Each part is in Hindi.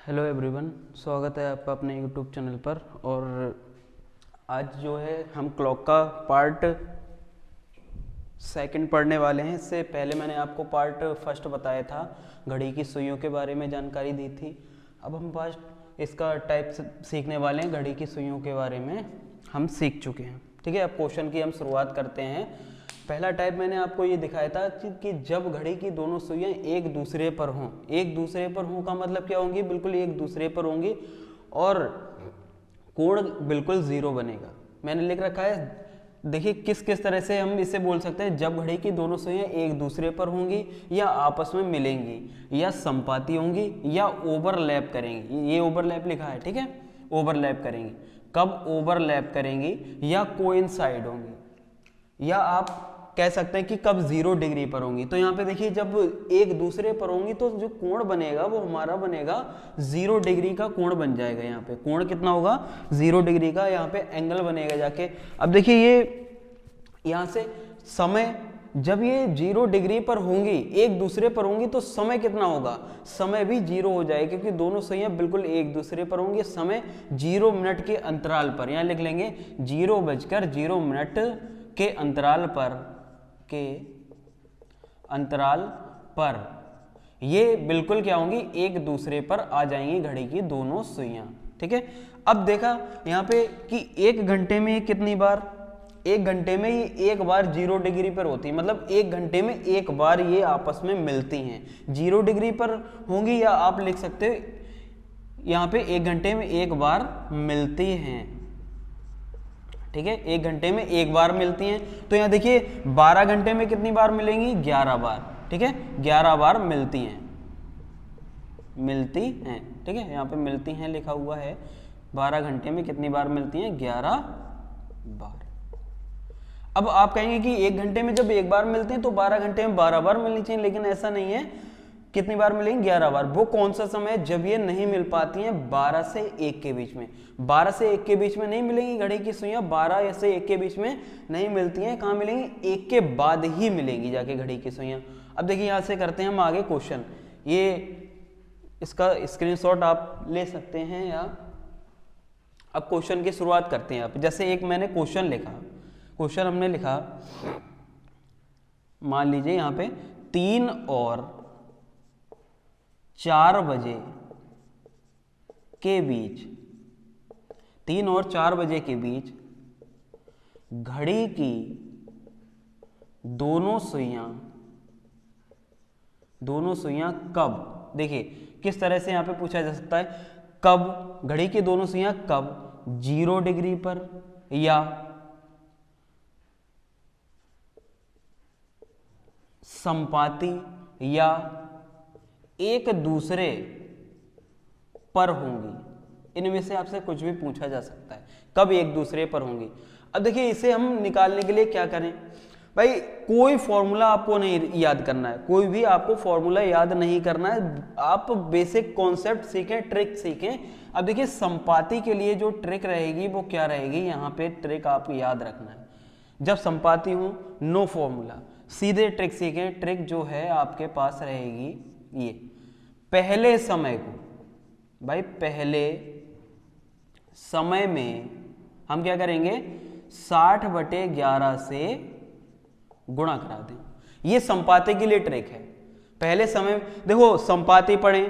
हेलो एवरीवन, स्वागत है आपका अपने यूट्यूब चैनल पर। और आज जो है हम क्लॉक का पार्ट सेकंड पढ़ने वाले हैं। इससे पहले मैंने आपको पार्ट फर्स्ट बताया था, घड़ी की सुइयों के बारे में जानकारी दी थी। अब हम फर्स्ट इसका टाइप सीखने वाले हैं। घड़ी की सुइयों के बारे में हम सीख चुके हैं, ठीक है। अब क्वेश्चन की हम शुरुआत करते हैं। पहला टाइप मैंने आपको ये दिखाया था कि जब घड़ी की दोनों सुइयां एक दूसरे पर हों। एक दूसरे पर हों का मतलब क्या होंगी? बिल्कुल एक दूसरे पर होंगी और कोण बिल्कुल जीरो बनेगा। मैंने लिख रखा है, देखिए किस किस तरह से हम इसे बोल सकते हैं। जब घड़ी की दोनों सुइयां एक दूसरे पर होंगी या आपस में मिलेंगी या संपाती होंगी या ओवरलैप करेंगी। ये ओवरलैप लिखा है, ठीक है। ओवरलैप करेंगी, कब ओवरलैप करेंगी या कोइंसाइड होंगी, या आप कह सकते हैं कि कब 0 डिग्री पर होंगी। तो यहाँ पे देखिए, जब एक दूसरे पर होंगी तो जो कोण बनेगा वो हमारा बनेगा 0 डिग्री का कोण बन जाएगा। यहाँ पे कोण कितना होगा? 0 डिग्री का यहाँ पे एंगल बनेगा जाके। अब देखिए ये यहाँ से समय, जब ये 0 डिग्री पर होंगी, एक दूसरे पर होंगी, तो समय कितना होगा? समय भी 0 हो जाएगा, क्योंकि दोनों सुइयां बिल्कुल एक दूसरे पर होंगी। समय 0 मिनट के अंतराल पर, यहाँ लिख लेंगे 0:0 के अंतराल पर ये बिल्कुल क्या होंगी? एक दूसरे पर आ जाएंगी घड़ी की दोनों सुइयां, ठीक है। अब देखा यहाँ पे कि एक घंटे में कितनी बार? एक घंटे में ये एक बार 0 डिग्री पर होती है, मतलब एक घंटे में एक बार ये आपस में मिलती हैं। 0 डिग्री पर होंगी, या आप लिख सकते हो यहाँ पे एक घंटे में एक बार मिलती हैं, ठीक है। एक घंटे में एक बार मिलती हैं। तो यहाँ देखिए 12 घंटे में कितनी बार मिलेंगी? 11 बार, ठीक है। 11 बार मिलती हैं, ठीक है। यहाँ पे मिलती हैं लिखा हुआ है। 12 घंटे में कितनी बार मिलती हैं? 11 बार। अब आप कहेंगे कि एक घंटे में जब एक बार मिलते हैं तो 12 घंटे में 12 बार मिलनी चाहिए, लेकिन ऐसा नहीं है। कितनी बार मिलेंगी? 11 बार। वो कौन सा समय है जब ये नहीं मिल पाती हैं? 12 से 1 के बीच में। 12 से 1 के बीच में नहीं मिलेंगी घड़ी की सुइयां। 12 से 1 के बीच में नहीं मिलती हैं। कहाँ मिलेंगी? 1 के बाद ही मिलेंगी जाके घड़ी की सुइयां। अब देखिए यहाँ से करते हैं हम आगे क्वेश्चन। ये इसका स्क्रीनशॉट आप ले सकते हैं, या अब क्वेश्चन की शुरुआत करते हैं। आप जैसे एक मैंने क्वेश्चन लिखा, क्वेश्चन हमने लिखा, मान लीजिए यहाँ पे 3 और 4 बजे के बीच, 3 और 4 बजे के बीच घड़ी की दोनों सुइयां कब? देखिए किस तरह से यहां पे पूछा जा सकता है, कब घड़ी की दोनों सुइयां कब 0 डिग्री पर या संपाती या एक दूसरे पर होंगी। इनमें से आपसे कुछ भी पूछा जा सकता है, कब एक दूसरे पर होंगी। अब देखिए इसे हम निकालने के लिए क्या करें भाई? कोई फॉर्मूला आपको नहीं याद करना है, कोई भी आपको फॉर्मूला याद नहीं करना है। आप बेसिक कॉन्सेप्ट सीखें, ट्रिक सीखें। अब देखिए संपाती के लिए जो ट्रिक रहेगी वो क्या रहेगी? यहाँ पे ट्रिक आपको याद रखना है। जब संपाती हो, नो फॉर्मूला, सीधे ट्रिक सीखें। ट्रिक जो है आपके पास रहेगी ये, पहले समय को भाई, पहले समय में हम क्या करेंगे? 60/11 से गुणा करा दें। ये संपाती के लिए ट्रिक है। पहले समय देखो, संपाती पढ़े,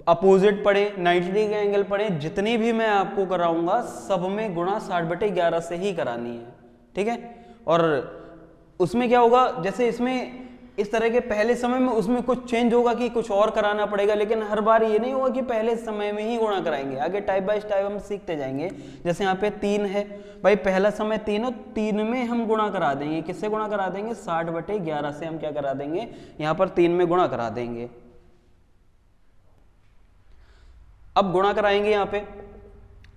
अपोजिट पढ़े, 90 डिग्री का एंगल पढ़े, जितनी भी मैं आपको कराऊंगा सब में गुणा 60/11 से ही करानी है, ठीक है। और उसमें क्या होगा, जैसे इसमें इस तरह के पहले समय में उसमें कुछ चेंज होगा कि कुछ और कराना पड़ेगा, लेकिन हर बार ये नहीं होगा कि पहले समय में ही गुणा कराएंगे। आगे टाइप बाय टाइप हम सीखते जाएंगे। जैसे यहाँ पे 3 है भाई, पहला समय 3 है, 3 में हम गुणा करा देंगे। किससे गुणा करा देंगे? 60/11 से हम क्या करा देंगे? यहाँ पर 3 में गुणा करा देंगे। अब गुणा कराएंगे यहाँ पे,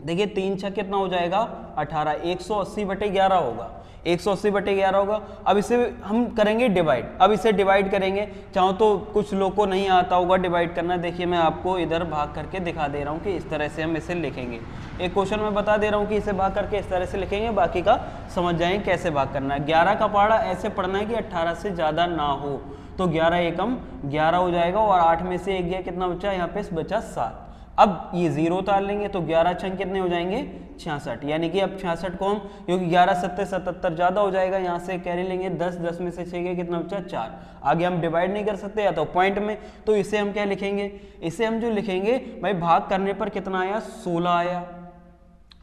देखिए 3 छह कितना हो जाएगा? 18। 180/11 होगा, 180/11 होगा। अब इसे हम करेंगे डिवाइड। अब इसे डिवाइड करेंगे, चाहो तो कुछ लोग को नहीं आता होगा डिवाइड करना। देखिए मैं आपको इधर भाग करके दिखा दे रहा हूँ कि इस तरह से हम इसे लिखेंगे। एक क्वेश्चन में बता दे रहा हूँ कि इसे भाग करके इस तरह से लिखेंगे, बाकी का समझ जाएंगे कैसे भाग करना है। 11 का पहाड़ा ऐसे पढ़ना है कि 18 से ज़्यादा ना हो, तो 11 एकम 11 हो जाएगा, और 8 में से 1 गया, कितना बचा? यहाँ पे बचा 7। अब ये 0 उतार लेंगे तो 11 छंग कितने हो जाएंगे 66, यानी कि अब 66 को हम, क्योंकि 11 सत्ते 77 ज़्यादा हो जाएगा, यहाँ से कैरी लेंगे 10, 10 में से 6 के कितना बचा 4, आगे हम डिवाइड नहीं कर सकते या तो पॉइंट में, तो इसे हम क्या लिखेंगे, इसे हम जो लिखेंगे भाई भाग करने पर कितना आया 16 आया,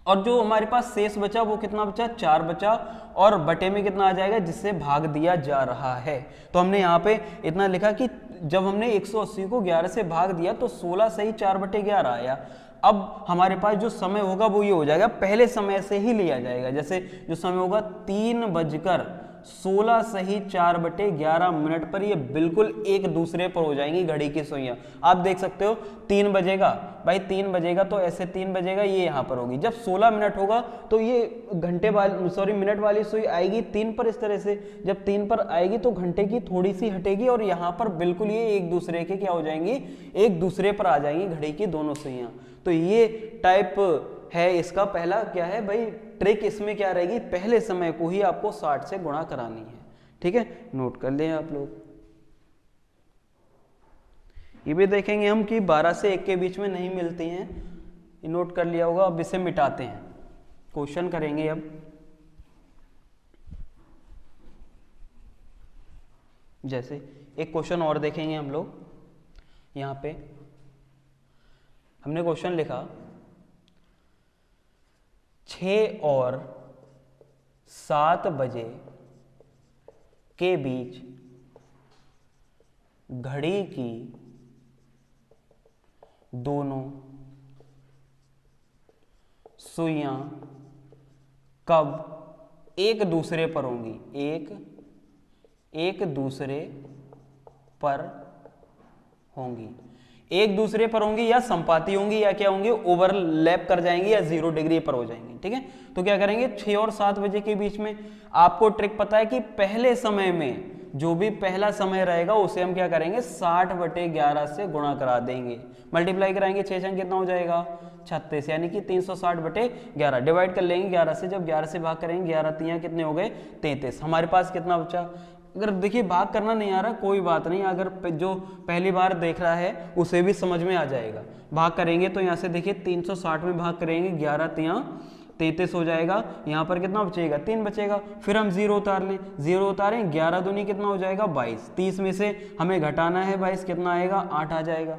और जो हमारे पास शेष बचा वो कितना बचा 4 बचा, और बटे में कितना आ जाएगा जिससे भाग दिया जा रहा है। तो हमने यहाँ पे इतना लिखा कि जब हमने 180 को 11 से भाग दिया तो 16 सही 4/11 आया। अब हमारे पास जो समय होगा वो ये हो जाएगा, पहले समय से ही लिया जाएगा, जैसे जो समय होगा 3:16 सही 4/11 पर, ये बिल्कुल एक दूसरे पर हो जाएंगी घड़ी की सुइयां। आप देख सकते हो 3 बजेगा भाई, 3 बजेगा तो ऐसे 3 बजेगा, ये यहाँ पर होगी। जब 16 मिनट होगा तो ये मिनट वाली सुई आएगी 3 पर, इस तरह से जब 3 पर आएगी तो घंटे की थोड़ी सी हटेगी और यहाँ पर बिल्कुल ये एक दूसरे के क्या हो जाएंगी, एक दूसरे पर आ जाएंगी घड़ी की दोनों सुइयां। तो ये टाइप है इसका पहला क्या है भाई ट्रिक, इसमें क्या रहेगी, पहले समय को ही आपको 60 से गुणा करानी है। ठीक है, नोट कर लें आप लोग। ये भी देखेंगे हम कि 12 से 1 के बीच में नहीं मिलती हैं, ये नोट कर लिया होगा। अब इसे मिटाते हैं, क्वेश्चन करेंगे। अब जैसे एक क्वेश्चन और देखेंगे हम लोग, यहाँ पे हमने क्वेश्चन लिखा 6 और 7 बजे के बीच घड़ी की दोनों सुइयां कब एक दूसरे पर होंगी, एक दूसरे पर होंगी, एक दूसरे पर होंगी या संपाती होंगी या क्या होंगी, ओवरलैप कर जाएंगी या 0 डिग्री पर हो जाएंगी। ठीक है, तो क्या करेंगे 6 और 7 बजे के बीच में, आपको ट्रिक पता है कि पहले समय में जो भी पहला समय रहेगा उसे हम क्या करेंगे 60/11 से गुणा करा देंगे, मल्टीप्लाई कराएंगे, 6 छंग कितना हो जाएगा 36, यानी कि 360/11 डिवाइड कर लेंगे 11 से, जब 11 से भाग करेंगे 11 तियां कितने हो गए 33, हमारे पास कितना बचा। अगर देखिए भाग करना नहीं आ रहा कोई बात नहीं, अगर जो पहली बार देख रहा है उसे भी समझ में आ जाएगा। भाग करेंगे तो यहाँ से देखिए 360 में भाग करेंगे 11 तियां 33 हो जाएगा, यहाँ पर कितना बचेगा 3 बचेगा, फिर हम 0 उतार लें, 0 उतारें 11 दूनी कितना हो जाएगा 22, 30 में से हमें घटाना है 22 कितना आएगा 8 आ जाएगा।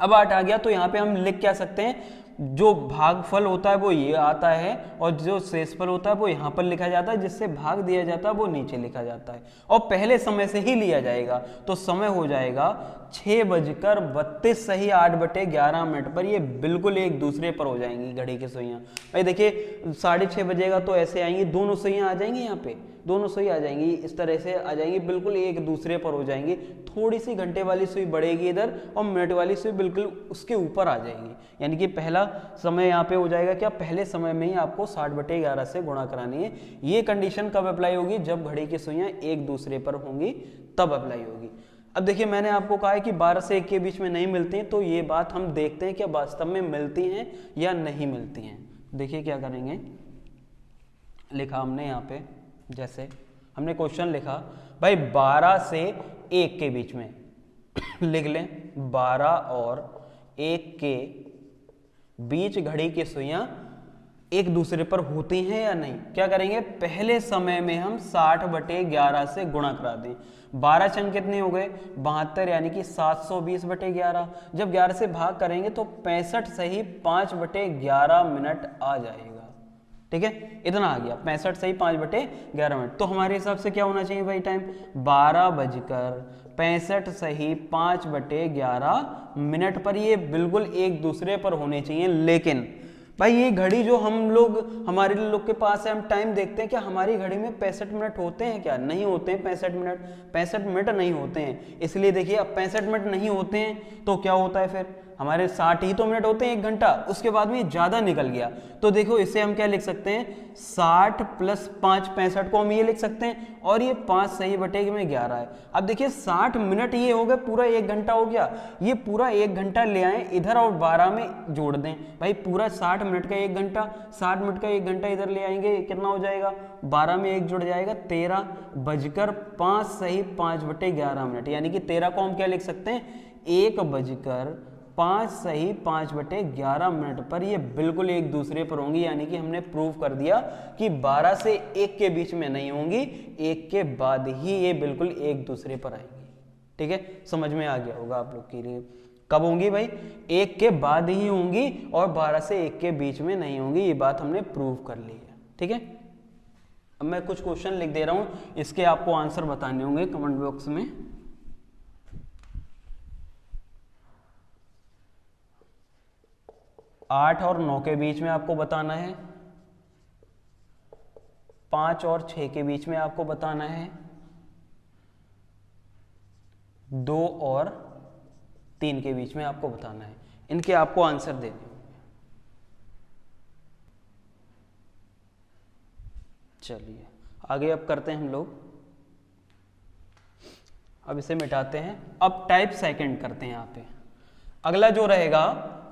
अब 8 आ गया तो यहाँ पे हम लिख क्या सकते हैं, जो भागफल होता है वो ये आता है और जो शेषफल होता है वो यहाँ पर लिखा जाता है, जिससे भाग दिया जाता है वो नीचे लिखा जाता है और पहले समय से ही लिया जाएगा। तो समय हो जाएगा 6:32 सही 8/11 पर, ये बिल्कुल एक दूसरे पर हो जाएंगी घड़ी की सुइयां। भाई देखिए 6:30 बजेगा तो ऐसे आएंगी, दोनों सुइयां आ जाएंगी, यहाँ पे दोनों सुई आ जाएंगी, इस तरह से आ जाएंगी, बिल्कुल एक दूसरे पर हो जाएंगी। थोड़ी सी घंटे वाली सुई बढ़ेगी इधर और मिनट वाली सुई बिल्कुल उसके ऊपर आ जाएगी, यानी कि पहला समय यहाँ पे हो जाएगा क्या, पहले समय में ही आपको 60/11 से गुणा करानी है। ये कंडीशन कब अप्लाई होगी, जब घड़ी की सुइयां एक दूसरे पर होंगी तब अप्लाई होगी। अब देखिए मैंने आपको कहा है कि 12 से 1 के बीच में नहीं मिलती हैं, तो ये बात हम देखते हैं कि वास्तव में मिलती हैं या नहीं मिलती हैं। देखिए क्या करेंगे, लिखा हमने यहाँ पे, जैसे हमने क्वेश्चन लिखा भाई 12 से 1 के बीच में लिख लें 12 और 1 के बीच घड़ी की सुइयां एक दूसरे पर होती हैं या नहीं। क्या करेंगे, पहले समय में हम 60/11 से गुणा करा दें। 12 छंग कितने हो गए 72, यानी कि 720/11। जब 11 से भाग करेंगे तो 65 सही 5/11 मिनट आ जाएगा। ठीक है, इतना आ गया 65 सही 5/11 मिनट। तो हमारे हिसाब से क्या होना चाहिए भाई टाइम, 12:65 सही 5/11 मिनट पर, ये बिल्कुल एक दूसरे पर होने चाहिए। लेकिन भाई ये घड़ी जो हम लोग हमारे लोग के पास है, हम टाइम देखते हैं, क्या हमारी घड़ी में 65 मिनट होते हैं क्या, नहीं होते हैं 65 मिनट नहीं होते हैं। इसलिए देखिए अब 65 मिनट नहीं होते हैं तो क्या होता है, फिर हमारे 60 ही तो मिनट होते हैं 1 घंटा, उसके बाद में ज़्यादा निकल गया। तो देखो इसे हम क्या लिख सकते हैं, 60 + 5 65 को हम ये लिख सकते हैं, और ये 5 सही बटे में 11 है। अब देखिए 60 मिनट ये हो गए, पूरा 1 घंटा हो गया, ये पूरा 1 घंटा ले आए इधर और 12 में जोड़ दें। भाई पूरा 60 मिनट का 1 घंटा, 60 मिनट का 1 घंटा इधर ले आएंगे, कितना हो जाएगा 12 में 1 जुड़ जाएगा 13:05 सही 5/11 मिनट, यानी कि 13 को हम क्या लिख सकते हैं 1:05 5 सही 5/11 मिनट पर ये बिल्कुल एक दूसरे पर होंगी, यानी कि हमने प्रूव कर दिया कि 12 से 1 के बीच में नहीं होंगी, 1 के बाद ही ये बिल्कुल एक दूसरे पर आएंगी। ठीक है, समझ में आ गया होगा आप लोग के लिए। कब होंगी भाई? 1 के बाद ही होंगी और 12 से 1 के बीच में नहीं होंगी, ये बात हमने प्रूव कर ली है। ठीक है, अब मैं कुछ क्वेश्चन लिख दे रहा हूं, इसके आपको आंसर बताने होंगे कमेंट बॉक्स में। 8 और 9 के बीच में आपको बताना है, 5 और 6 के बीच में आपको बताना है, 2 और 3 के बीच में आपको बताना है। इनके आपको आंसर देने होंगे। चलिए आगे अब करते हैं हम लोग, अब इसे मिटाते हैं। अब टाइप सेकंड करते हैं। यहाँ पे अगला जो रहेगा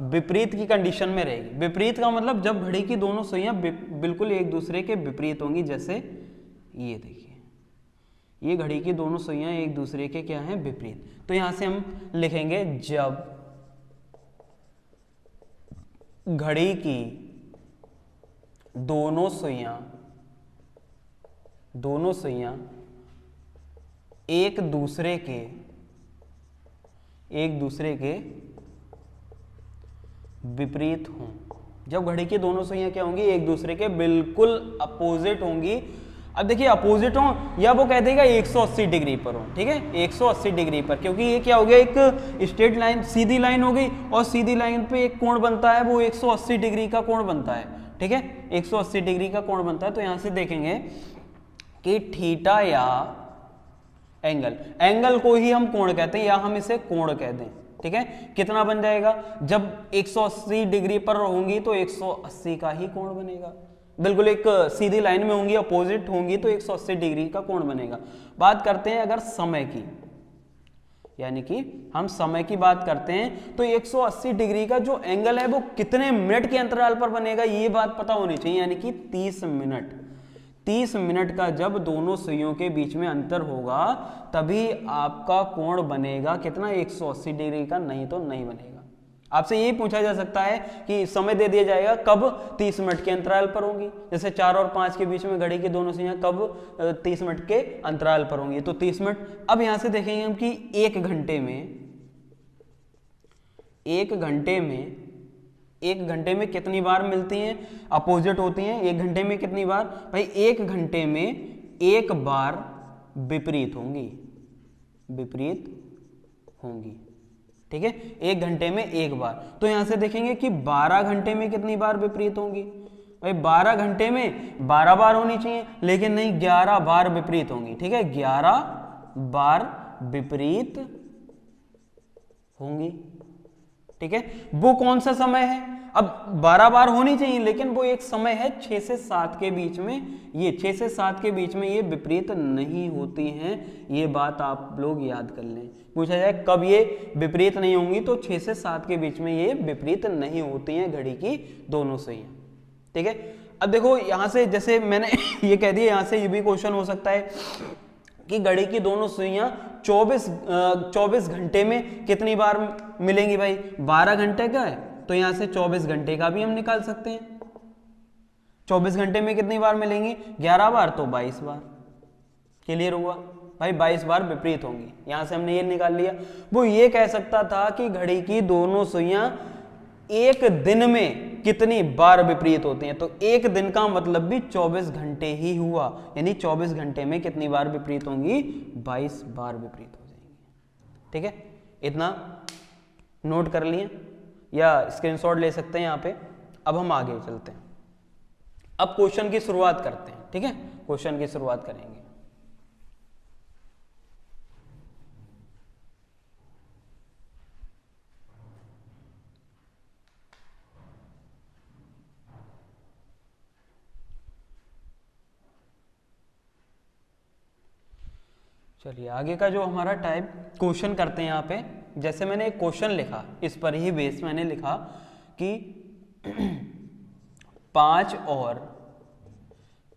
विपरीत की कंडीशन में रहेगी। विपरीत का मतलब जब घड़ी की दोनों सुइयां बिल्कुल एक दूसरे के विपरीत होंगी। जैसे ये देखिए, ये घड़ी की दोनों सुइयां एक दूसरे के क्या हैं? विपरीत। तो यहां से हम लिखेंगे जब घड़ी की दोनों सुइयां एक दूसरे के विपरीत हों। जब घड़ी की दोनों सुइयां क्या होंगी? एक दूसरे के बिल्कुल अपोजिट होंगी। अब देखिए अपोजिट हो या वो कह देगा 180 डिग्री पर हो। ठीक है, 180 डिग्री पर, क्योंकि ये क्या हो गया? एक स्ट्रेट लाइन, सीधी लाइन हो गई, और सीधी लाइन पे एक कोण बनता है, वो 180 डिग्री का कोण बनता है। ठीक है, 180 डिग्री का कोण बनता है। तो यहां से देखेंगे कि थीटा या एंगल को ही हम कोण कहते हैं, या हम इसे कोण कह दें। ठीक है, कितना बन जाएगा? जब 180 डिग्री पर होंगी तो 180 का ही कोण बनेगा। बिल्कुल एक सीधी लाइन में होंगी, अपोजिट होंगी, तो 180 डिग्री का कोण बनेगा। बात करते हैं अगर समय की, यानी कि हम समय की बात करते हैं, तो 180 डिग्री का जो एंगल है वो कितने मिनट के अंतराल पर बनेगा, ये बात पता होनी चाहिए। यानी कि 30 मिनट। 30 मिनट का जब दोनों सुइयों के बीच में अंतर होगा तभी आपका कोण बनेगा। कितना? 180 डिग्री का, नहीं तो नहीं बनेगा। आपसे यही पूछा जा सकता है कि समय दे दिया जाएगा कब 30 मिनट के अंतराल पर होंगी। जैसे 4 और 5 के बीच में घड़ी की दोनों सुइयां कब 30 मिनट के अंतराल पर होंगी, तो 30 मिनट। अब यहां से देखेंगे हम कि एक घंटे में कितनी बार मिलती हैं, अपोजिट होती हैं। एक घंटे में कितनी बार? भाई एक घंटे में एक बार विपरीत होंगी। ठीक है, एक घंटे में एक बार। तो यहां से देखेंगे कि 12 घंटे में कितनी बार विपरीत होंगी? भाई 12 घंटे में 12 बार होनी चाहिए, लेकिन नहीं, 11 बार विपरीत होंगी। ठीक है, 11 बार विपरीत होंगी। ठीक है, वो कौन सा समय है? अब 12 बार होनी चाहिए, लेकिन वो एक समय है 6 से 7 के बीच में। ये 6 से 7 के बीच में ये विपरीत नहीं होती हैं। ये बात आप लोग याद कर लें। पूछा जाए कब ये विपरीत नहीं होंगी, तो 6 से 7 के बीच में ये विपरीत नहीं होती हैं घड़ी की दोनों सुइयां। ठीक है, अब देखो यहां से, जैसे मैंने ये कह दिया, यहां से ये भी क्वेश्चन हो सकता है कि घड़ी की दोनों सुइयां 24 घंटे में कितनी बार मिलेंगी? भाई 12 घंटे का है, तो यहां से 24 घंटे का भी हम निकाल सकते हैं। 24 घंटे में कितनी बार मिलेंगी? 11 बार, तो 22 बार। क्लियर हुआ? भाई 22 बार विपरीत होंगी। यहां से हमने ये निकाल लिया। वो ये कह सकता था कि घड़ी की दोनों सुइयां एक दिन में कितनी बार विपरीत होती हैं, तो एक दिन का मतलब भी 24 घंटे ही हुआ। यानी 24 घंटे में कितनी बार विपरीत होंगी? 22 बार विपरीत हो जाएंगी। ठीक है, इतना नोट कर लिए या स्क्रीनशॉट ले सकते हैं यहाँ पे। अब हम आगे चलते हैं, अब क्वेश्चन की शुरुआत करते हैं। ठीक है, क्वेश्चन की शुरुआत करेंगे। चलिए आगे का जो हमारा टाइप क्वेश्चन करते हैं यहाँ पे, जैसे मैंने एक क्वेश्चन लिखा, इस पर ही बेस मैंने लिखा कि 5 और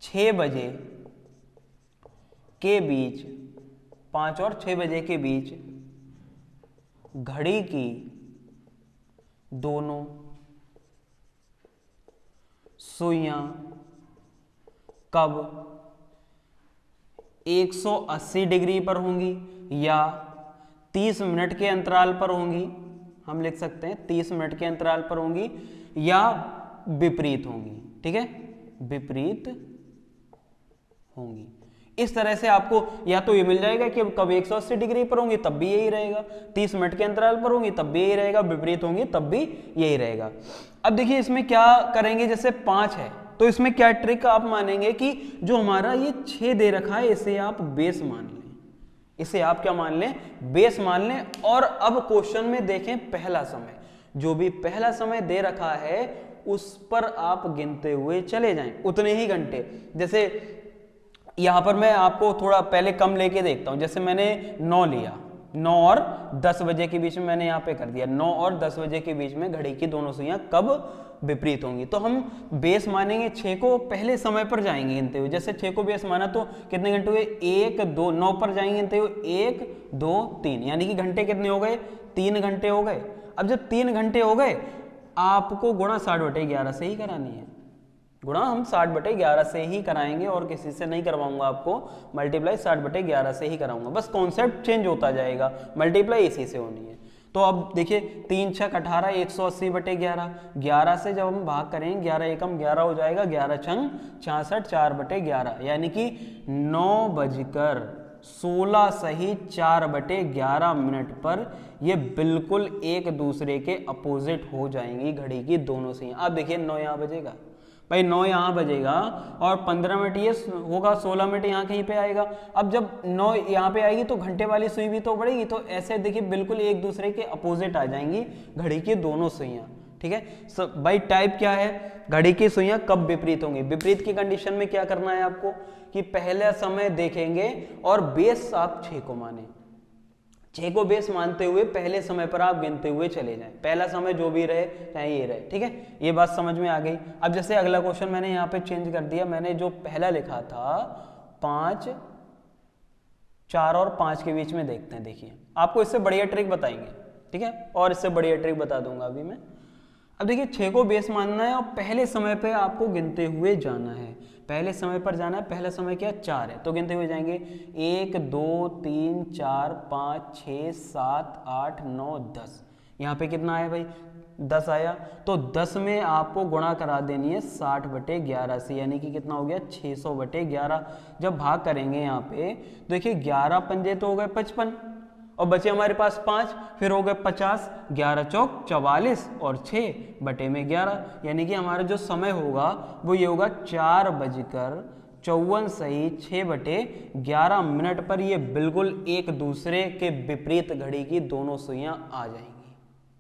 6 बजे के बीच, 5 और 6 बजे के बीच घड़ी की दोनों सुइयां कब 180 डिग्री पर होंगी या 30 मिनट के अंतराल पर होंगी। हम लिख सकते हैं 30 मिनट के अंतराल पर होंगी या विपरीत होंगी। ठीक है, विपरीत होंगी। इस तरह से आपको या तो ये मिल जाएगा कि कब 180 डिग्री पर होंगी तब भी यही रहेगा, 30 मिनट के अंतराल पर होंगी तब भी यही रहेगा, विपरीत होंगी तब भी यही रहेगा। अब देखिए इसमें क्या करेंगे, जैसे 5 है तो इसमें क्या ट्रिक आप मानेंगे कि जो हमारा ये 6 दे रखा है इसे आप बेस मान लें, इसे आप क्या मान लें, बेस मान लें। और अब क्वेश्चन में देखें पहला समय, जो भी पहला समय दे रखा है उस पर आप गिनते हुए चले जाएं उतने ही घंटे। जैसे यहां पर मैं आपको थोड़ा पहले कम लेके देखता हूं, जैसे मैंने 9 लिया, 9 और 10 बजे के बीच में मैंने यहाँ पे कर दिया, 9 और 10 बजे के बीच में घड़ी की दोनों सुइयां कब विपरीत होंगी। तो हम बेस मानेंगे 6 को, पहले समय पर जाएंगे गिनते हुए। जैसे 6 को बेस माना तो कितने घंटे हुए, 1 2, 9 पर जाएंगे गिनते हुए 1 2 3, यानी कि घंटे कितने हो गए, 3 घंटे हो गए। अब जब 3 घंटे हो गए आपको गुणा 60/11 से ही करानी है, गुणा हम 60/11 से ही कराएंगे और किसी से नहीं करवाऊंगा आपको, मल्टीप्लाई 60/11 से ही कराऊंगा। बस कॉन्सेप्ट चेंज होता जाएगा, मल्टीप्लाई इसी से होनी है। तो अब देखिए 3 6 18, 180/11, 11 से जब हम भाग करेंगे 11 एकम 11 हो जाएगा, 11 छंग 66, 4/11, यानी कि 9:16 सही 4/11 पर ये बिल्कुल एक दूसरे के अपोजिट हो जाएंगी घड़ी की दोनों सुइयां। अब देखिए 9 यहाँ बजेगा भाई, 9 यहाँ बजेगा और 15 मिनट ये होगा, 16 मिनट यहाँ कहीं पे आएगा। अब जब 9 यहाँ पे आएगी तो घंटे वाली सुई भी तो बढ़ेगी, तो ऐसे देखिए बिल्कुल एक दूसरे के अपोजिट आ जाएंगी घड़ी की दोनों सुइयां। ठीक है, भाई टाइप क्या है, घड़ी की सुइयां कब विपरीत होंगी। विपरीत की कंडीशन में क्या करना है आपको कि पहला समय देखेंगे और बेस आप 6 को माने, 6 को बेस मानते हुए पहले समय पर आप गिनते हुए चले जाएं, पहला समय जो भी रहे चाहे ये रहे। ठीक है, ये बात समझ में आ गई। अब जैसे अगला क्वेश्चन मैंने यहाँ पे चेंज कर दिया, मैंने जो पहला लिखा था 5 4 और 5 के बीच में देखते हैं। देखिए आपको इससे बढ़िया ट्रिक बताएंगे, ठीक है, और इससे बढ़िया ट्रिक बता दूंगा अभी मैं। अब देखिए 6 को बेस मानना है और पहले समय पे आपको गिनते हुए जाना है, पहले समय पर जाना है। पहला समय क्या, 4 है, तो गिनते हुए जाएंगे 1 2 3 4 5 6 7 8 9 10। यहाँ पे कितना आया भाई, 10 आया, तो 10 में आपको गुणा करा देनी है 60/11 से, यानी कि कितना हो गया 600/11। जब भाग करेंगे यहाँ पे देखिए 11 पंजे तो हो गए 55 और बचे हमारे पास 5, फिर हो गए 50, 11 चौक 44 और 6/11, यानी कि हमारा जो समय होगा वो ये होगा 4:54 सही 6/11 पर ये बिल्कुल एक दूसरे के विपरीत घड़ी की दोनों सुइयां आ जाएंगी।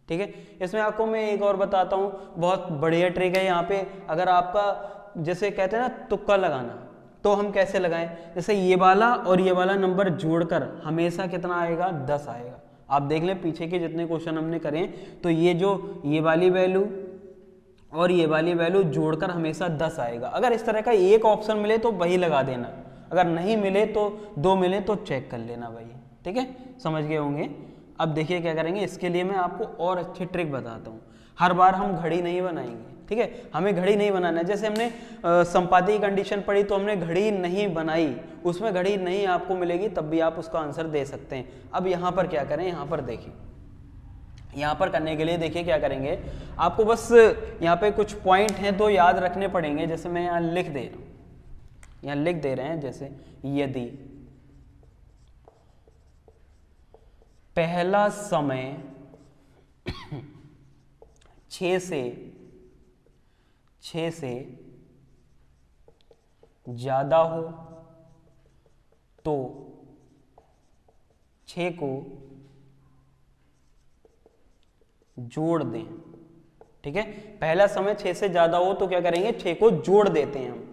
ठीक है, इसमें आपको मैं एक और बताता हूँ, बहुत बढ़िया ट्रिक है यहाँ पे। अगर आपका जैसे कहते हैं ना तुक्का लगाना, तो हम कैसे लगाएं, जैसे ये वाला और ये वाला नंबर जोड़कर हमेशा कितना आएगा, 10 आएगा। आप देख लें पीछे के जितने क्वेश्चन हमने करें, तो ये जो ये वाली वैल्यू और ये वाली वैल्यू जोड़कर हमेशा 10 आएगा। अगर इस तरह का एक ऑप्शन मिले तो वही लगा देना, अगर नहीं मिले तो 2 मिले तो चेक कर लेना भाई। ठीक है, समझ गए होंगे। अब देखिए क्या करेंगे, इसके लिए मैं आपको और अच्छी ट्रिक बताता हूँ। हर बार हम घड़ी नहीं बनाएंगे, ठीक है, हमें घड़ी नहीं बनाना है। जैसे हमने संपाति की कंडीशन पढ़ी तो हमने घड़ी नहीं बनाई, उसमें घड़ी नहीं आपको मिलेगी, तब भी आप उसका आंसर दे सकते हैं। अब यहाँ पर क्या करें, यहाँ पर देखिए, यहाँ पर करने के लिए देखिए क्या करेंगे, आपको बस यहाँ पे कुछ पॉइंट हैं तो याद रखने पड़ेंगे। जैसे मैं यहाँ लिख दे रहा हूँ, यहाँ लिख दे रहे हैं, जैसे यदि पहला समय 6 से ज्यादा हो तो 6 को जोड़ दें। ठीक है, पहला समय 6 से ज्यादा हो तो क्या करेंगे, 6 को जोड़ देते हैं हम।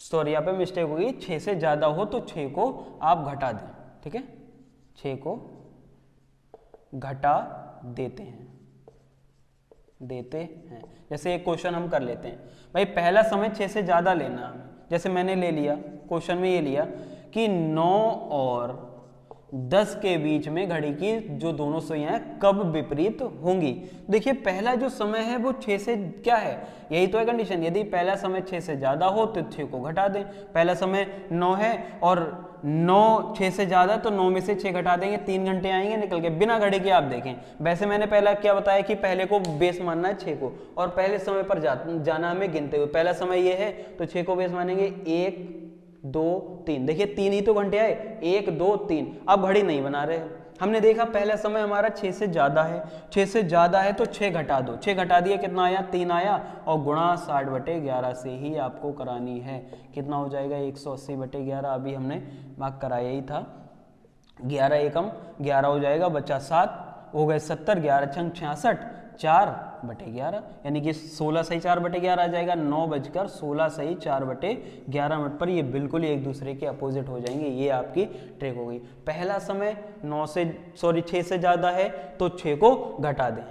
सॉरी यहाँ पे मिस्टेक होगी, 6 से ज्यादा हो तो 6 को आप घटा दें। ठीक है, 6 को घटा देते हैं। जैसे एक क्वेश्चन हम कर लेते हैं भाई, पहला समय 6 से ज्यादा लेना हमें। जैसे मैंने ले लिया, क्वेश्चन में ये लिया कि 9 और 10 के बीच में घड़ी की जो दोनों सुइयां कब विपरीत होंगी। देखिए पहला जो समय है वो 6 से क्या है, यही तो है कंडीशन। यदि पहला समय 6 से ज्यादा हो तो 6 को घटा दें। पहला समय 9 है और 9 6 से ज्यादा, तो 9 में से 6 घटा देंगे, 3 घंटे आएंगे निकल के बिना घड़ी के। आप देखें वैसे मैंने पहला क्या बताया कि पहले को बेस मानना है 6 को, और पहले समय पर जाना हमें गिनते हुए। पहला समय ये है तो 6 को बेस मानेंगे, 1 2 3। देखिए 3 ही तो घंटे आए, 1 2 3। अब घड़ी नहीं बना रहे, हमने देखा पहला समय हमारा 6 से ज्यादा है, 6 से ज्यादा है तो 6 घटा दो, 6 घटा दिया कितना आया, 3 आया, और गुणा 60/11 से ही आपको करानी है। कितना हो जाएगा, 180/11। अभी हमने भाग कराया ही था, 11 एकम 11 हो जाएगा, बचा 7 हो गए 70, 11 छंग 66, 4/11, यानी कि 16 सही 4/11 आ जाएगा। 9:16 सही 4/11 मिनट पर ये बिल्कुल ही एक दूसरे के अपोजिट हो जाएंगे। ये आपकी ट्रिक हो गई। पहला समय 6 से ज्यादा है तो 6 को घटा दें।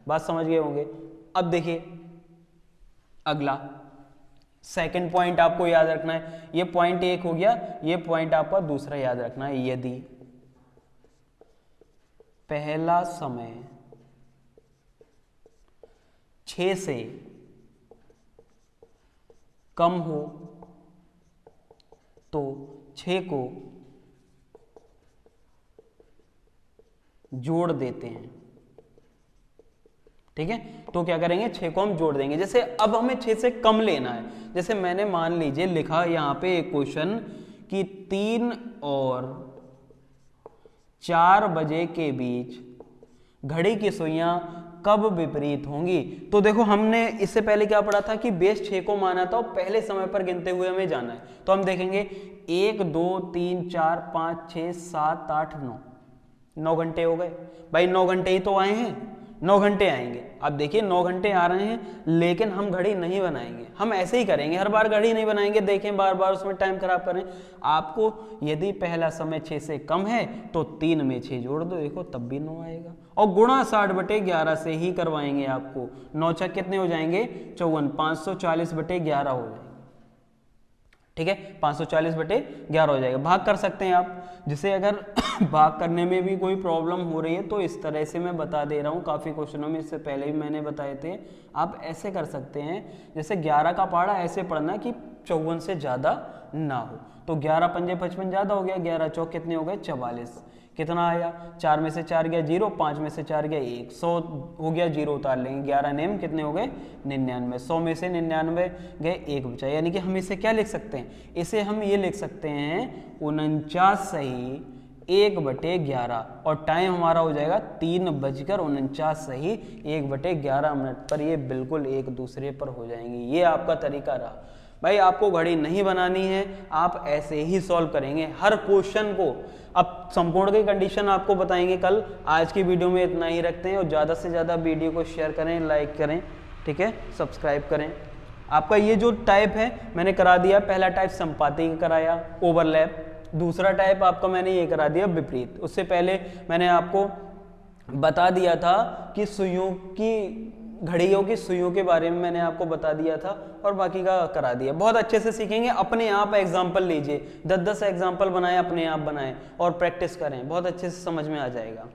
बात समझ गए होंगे। अब देखिए अगला सेकंड पॉइंट आपको याद रखना है। ये पॉइंट 1 हो गया, ये पॉइंट आपका दूसरा याद रखना है। यदि पहला समय 6 से कम हो तो 6 को जोड़ देते हैं। ठीक है, तो क्या करेंगे, 6 को हम जोड़ देंगे। जैसे अब हमें 6 से कम लेना है, जैसे मैंने मान लीजिए लिखा यहां पे एक क्वेश्चन कि 3 और 4 बजे के बीच घड़ी की सुइयां कब विपरीत होंगी। तो देखो हमने इससे पहले क्या पढ़ा था कि बेस 6 को माना था और पहले समय पर गिनते हुए हमें जाना है। तो हम देखेंगे 1 2 3 4 5 6 7 8 9 घंटे हो गए भाई। 9 घंटे ही तो आए हैं, 9 घंटे आएंगे। अब देखिए 9 घंटे आ रहे हैं, लेकिन हम घड़ी नहीं बनाएंगे, हम ऐसे ही करेंगे, हर बार घड़ी नहीं बनाएंगे। देखें बार बार उसमें टाइम खराब करें। आपको यदि पहला समय 6 से कम है तो 3 में 6 जोड़ दो, देखो तब भी 9 आएगा, और गुणा 60/11 से ही करवाएंगे आपको। 9 छक कितने हो जाएंगे, 54, 540/11 हो जाएंगे। ठीक है, 540/11 हो जाएगा। भाग कर सकते हैं आप, जिसे अगर भाग करने में भी कोई प्रॉब्लम हो रही है तो इस तरह से मैं बता दे रहा हूँ। काफ़ी क्वेश्चनों में इससे पहले भी मैंने बताए थे। आप ऐसे कर सकते हैं, जैसे 11 का पहाड़ा ऐसे पढ़ना कि 54 से ज़्यादा ना हो। तो 11 पंजे 55 ज़्यादा हो गया, 11 चौक कितने हो गए 44। कितना आया, 4 में से 4 गया 0, 5 में से 4 गया 1, 100 हो गया, 0 उतार लेंगे। 11 नेम कितने हो गए 99, 100 में से 99 गए, 1 बचा। यानी कि हम इसे क्या लिख सकते हैं, इसे हम ये लिख सकते हैं 49 सही 1/11, और टाइम हमारा हो जाएगा 3:49 सही 1/11 मिनट पर। ये बिल्कुल एक दूसरे पर हो जाएंगे। ये आपका तरीका रहा भाई। आपको घड़ी नहीं बनानी है, आप ऐसे ही सॉल्व करेंगे हर क्वेश्चन को। अब संपूर्ण की कंडीशन आपको बताएंगे कल। आज की वीडियो में इतना ही रखते हैं, और ज़्यादा से ज़्यादा वीडियो को शेयर करें, लाइक करें, ठीक है, सब्सक्राइब करें। आपका ये जो टाइप है मैंने करा दिया। पहला टाइप संपाती का कराया, ओवरलैप। दूसरा टाइप आपका मैंने ये करा दिया विपरीत। उससे पहले मैंने आपको बता दिया था कि सुइयों की, घड़ियों की सुइयों के बारे में मैंने आपको बता दिया था, और बाकी का करा दिया। बहुत अच्छे से सीखेंगे। अपने आप एग्जाम्पल लीजिए, 10-10 एग्जाम्पल बनाएं, अपने आप बनाएं और प्रैक्टिस करें, बहुत अच्छे से समझ में आ जाएगा।